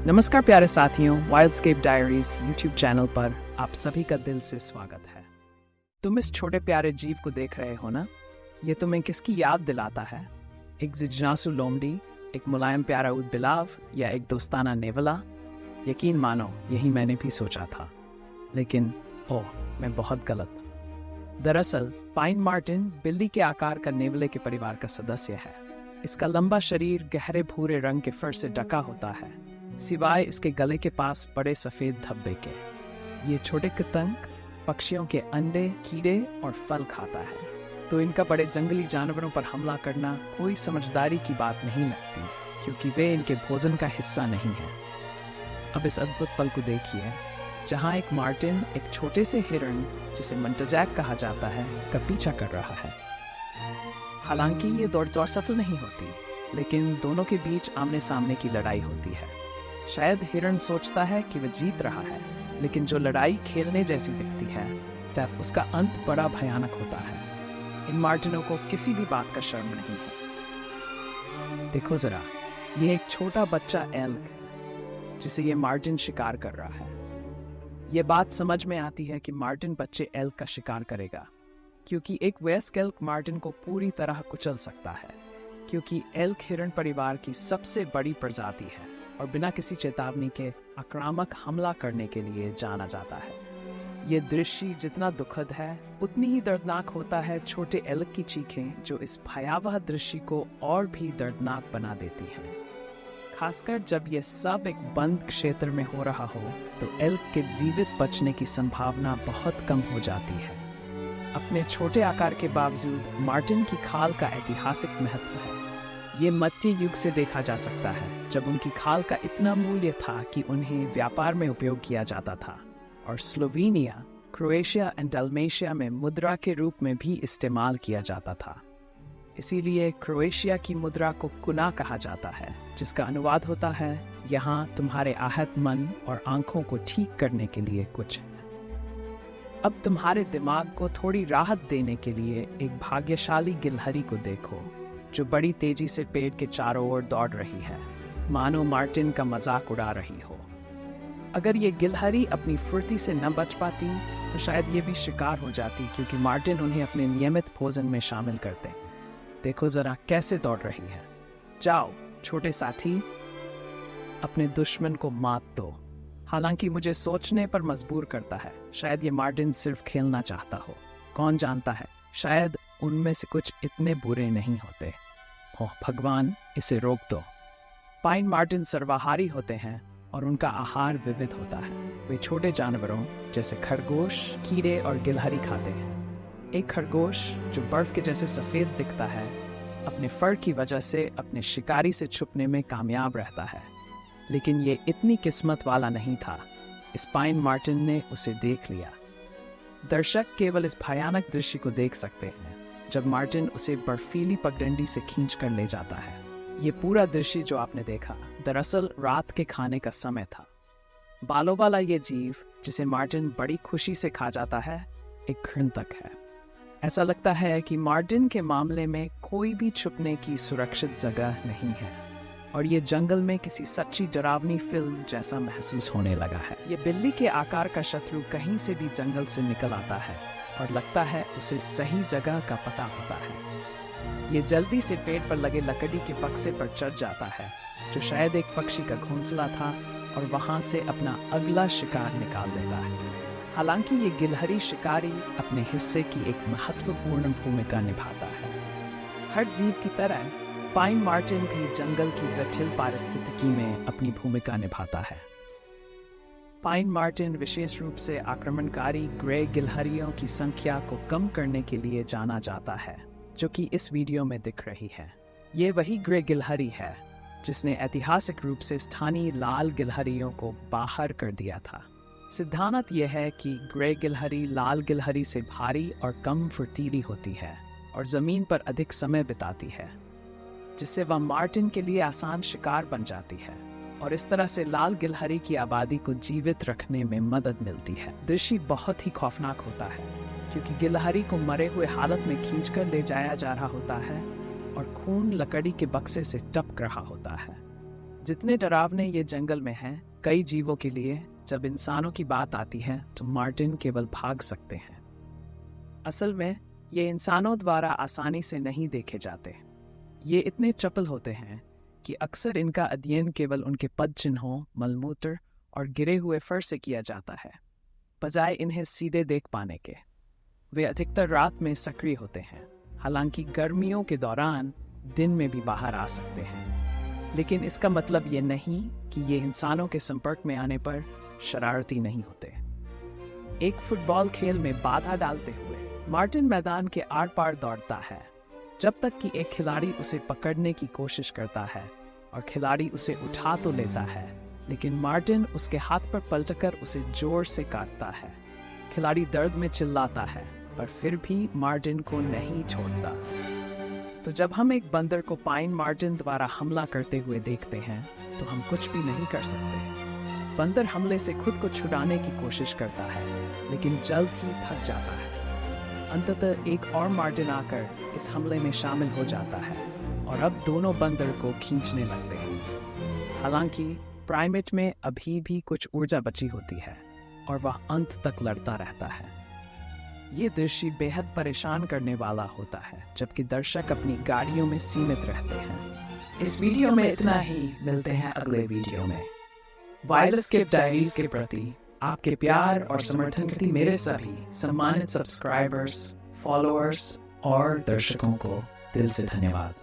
नमस्कार प्यारे साथियों, वाइल्डस्केप डायरीज यूट्यूब चैनल पर आप सभी का दिल से स्वागत है। तुम इस छोटे प्यारे जीव को देख रहे हो ना? ये तुम्हें किसकी याद दिलाता है? एक जिज्ञासु लोमड़ी, एक मुलायम प्यारा ऊदबिलाव या एक दोस्ताना नेवला? यकीन मानो, यही मैंने भी सोचा था, लेकिन ओह, मैं बहुत गलत। दरअसल पाइन मार्टिन बिल्ली के आकार का नेवले के परिवार का सदस्य है। इसका लंबा शरीर गहरे भूरे रंग के फर से ढका होता है, सिवाय इसके गले के पास बड़े सफेद धब्बे के। ये छोटे कितंग पक्षियों के अंडे, कीड़े और फल खाता है, तो इनका बड़े जंगली जानवरों पर हमला करना कोई समझदारी की बात नहीं लगती, क्योंकि वे इनके भोजन का हिस्सा नहीं है। अब इस अद्भुत पल को देखिए, जहाँ एक मार्टिन एक छोटे से हिरण, जिसे मंटजैक कहा जाता है, का पीछा कर रहा है। हालांकि ये दौड़ सफल नहीं होती, लेकिन दोनों के बीच आमने सामने की लड़ाई होती है। शायद हिरण सोचता है कि वह जीत रहा है, लेकिन जो लड़ाई खेलने जैसी दिखती है, तब उसका अंत बड़ा भयानक होता है। इन मार्टिनों को किसी भी बात का शर्म नहीं है। देखो जरा, ये एक छोटा बच्चा एल्क है, जिसे ये मार्टिन शिकार कर रहा है। ये बात समझ में आती है कि मार्टिन बच्चे एल्क का शिकार करेगा, क्योंकि एक वयस्क एल्क मार्टिन को पूरी तरह कुचल सकता है, क्योंकि एल्क हिरण परिवार की सबसे बड़ी प्रजाति है और बिना किसी चेतावनी के आक्रामक हमला करने के लिए जाना जाता है। ये दृश्य जितना दुखद है, उतनी ही दर्दनाक होता है छोटे एल्क की चीखें, जो इस भयावह दृश्य को और भी दर्दनाक बना देती हैं। खासकर जब ये सब एक बंद क्षेत्र में हो रहा हो, तो एल्क के जीवित बचने की संभावना बहुत कम हो जाती है। अपने छोटे आकार के बावजूद मार्टिन की खाल का ऐतिहासिक महत्व है। ये मध्य युग से देखा जा सकता है, जब उनकी खाल का इतना मूल्य था कि उन्हें व्यापार में उपयोग किया जाता था और स्लोवेनिया, क्रोएशिया एंड डल्मेशिया में मुद्रा के रूप में भी इस्तेमाल किया जाता था। इसीलिए क्रोएशिया की मुद्रा को कुना कहा जाता है, जिसका अनुवाद होता है, यहाँ तुम्हारे आहत मन और आंखों को ठीक करने के लिए कुछ है। अब तुम्हारे दिमाग को थोड़ी राहत देने के लिए एक भाग्यशाली गिलहरी को देखो, जो बड़ी तेजी से पेड़ के चारों ओर दौड़ रही है, मानो मार्टिन का मजाक उड़ा रही हो। अगर ये गिलहरी अपनी फुर्ती से न बच पाती, तो शायद ये भी शिकार हो जाती, क्योंकि मार्टिन उन्हें अपने नियमित भोजन में शामिल करते। देखो जरा कैसे दौड़ रही है। जाओ छोटे साथी, अपने दुश्मन को मात दो। हालांकि मुझे सोचने पर मजबूर करता है, शायद ये मार्टिन सिर्फ खेलना चाहता हो। कौन जानता है, शायद उनमें से कुछ इतने बुरे नहीं होते। ओह भगवान, इसे रोक दो। पाइन मार्टिन सर्वाहारी होते हैं और उनका आहार विविध होता है। वे छोटे जानवरों जैसे खरगोश, कीड़े और गिलहरी खाते हैं। एक खरगोश जो बर्फ के जैसे सफेद दिखता है, अपने फर की वजह से अपने शिकारी से छुपने में कामयाब रहता है, लेकिन ये इतनी किस्मत वाला नहीं था। इस पाइन मार्टिन ने उसे देख लिया। दर्शक केवल इस भयानक दृश्य को देख सकते हैं, जब मार्टिन उसे बर्फीली पगडंडी से खींच कर ले जाता है। ये पूरा दृश्य जो आपने देखा, दरअसल रात के खाने का समय था। बालों वाला ये जीव, जिसे मार्टिन बड़ी खुशी से खा जाता है, एक घृणतक है। ऐसा लगता है कि मार्टिन के मामले में कोई भी छुपने की सुरक्षित जगह नहीं है, और ये जंगल में किसी सच्ची डरावनी फिल्म जैसा महसूस होने लगा है। ये बिल्ली के आकार का शत्रु कहीं से भी जंगल से निकल आता है, और लगता है उसे सही जगह का पता होता है। ये जल्दी से पेड़ पर लगे लकड़ी के बक्से पर चढ़ जाता है, जो शायद एक पक्षी का घोंसला था, और वहां से अपना अगला शिकार निकाल लेता है। हालांकि ये गिलहरी शिकारी अपने हिस्से की एक महत्वपूर्ण भूमिका निभाता है। हर जीव की तरह पाइन मार्टिन भी जंगल की जटिल पारिस्थितिकी में अपनी भूमिका निभाता है। पाइन मार्टिन विशेष रूप से आक्रमणकारी ग्रे गिलहरियों की संख्या को कम करने के लिए जाना जाता है, जो कि इस वीडियो में दिख रही है। ये वही ग्रे गिलहरी है जिसने ऐतिहासिक रूप से स्थानीय लाल गिलहरियों को बाहर कर दिया था। सिद्धांत यह है कि ग्रे गिलहरी लाल गिलहरी से भारी और कम फुर्तीली होती है और जमीन पर अधिक समय बिताती है, जिससे वह मार्टिन के लिए आसान शिकार बन जाती है, और इस तरह से लाल गिलहरी की आबादी को जीवित रखने में मदद मिलती है। दृश्य बहुत ही खौफनाक होता है, क्योंकि गिलहरी को मरे हुए हालत में खींचकर ले जाया जा रहा होता है और खून लकड़ी के बक्से से टपक रहा होता है। जितने डरावने ये जंगल में हैं, कई जीवों के लिए जब इंसानों की बात आती है तो मार्टिन केवल भाग सकते हैं। असल में ये इंसानों द्वारा आसानी से नहीं देखे जाते। ये इतने चपल होते हैं कि अक्सर इनका अध्ययन केवल उनके पद चिन्हों, मलमूत्र और गिरे हुए फर से किया जाता है, बजाय इन्हें सीधे देख पाने के। वे अधिकतर रात में सक्रिय होते हैं, हालांकि गर्मियों के दौरान दिन में भी बाहर आ सकते हैं। लेकिन इसका मतलब ये नहीं कि ये इंसानों के संपर्क में आने पर शरारती नहीं होते। एक फुटबॉल खेल में बाधा डालते हुए मार्टिन मैदान के आर पार दौड़ता है, जब तक कि एक खिलाड़ी उसे पकड़ने की कोशिश करता है और खिलाड़ी उसे उठा तो लेता है, लेकिन मार्टिन उसके हाथ पर पलटकर उसे जोर से काटता है। खिलाड़ी दर्द में चिल्लाता है, पर फिर भी मार्टिन को नहीं छोड़ता। तो जब हम एक बंदर को पाइन मार्टिन द्वारा हमला करते हुए देखते हैं तो हम कुछ भी नहीं कर सकते। बंदर हमले से खुद को छुड़ाने की कोशिश करता है, लेकिन जल्द ही थक जाता है। अंततः एक और मार्टिन आकर इस हमले में शामिल हो जाता है और अब दोनों बंदर को खींचने लगते हैं। हालांकि प्राइमेट में अभी भी कुछ ऊर्जा बची होती है और वह अंत तक लड़ता रहता है। ये दृश्य बेहद परेशान करने वाला होता है, जबकि दर्शक अपनी गाड़ियों में सीमित रहते हैं। इस वीडियो में इतना ही, मिलते हैं अगले वीडियो में। वाइल्ड एस्केप डायरीज के प्रति आपके प्यार और समर्थन के लिए मेरे सभी सम्मानित सब्सक्राइबर्स, फॉलोअर्स और दर्शकों को दिल से धन्यवाद।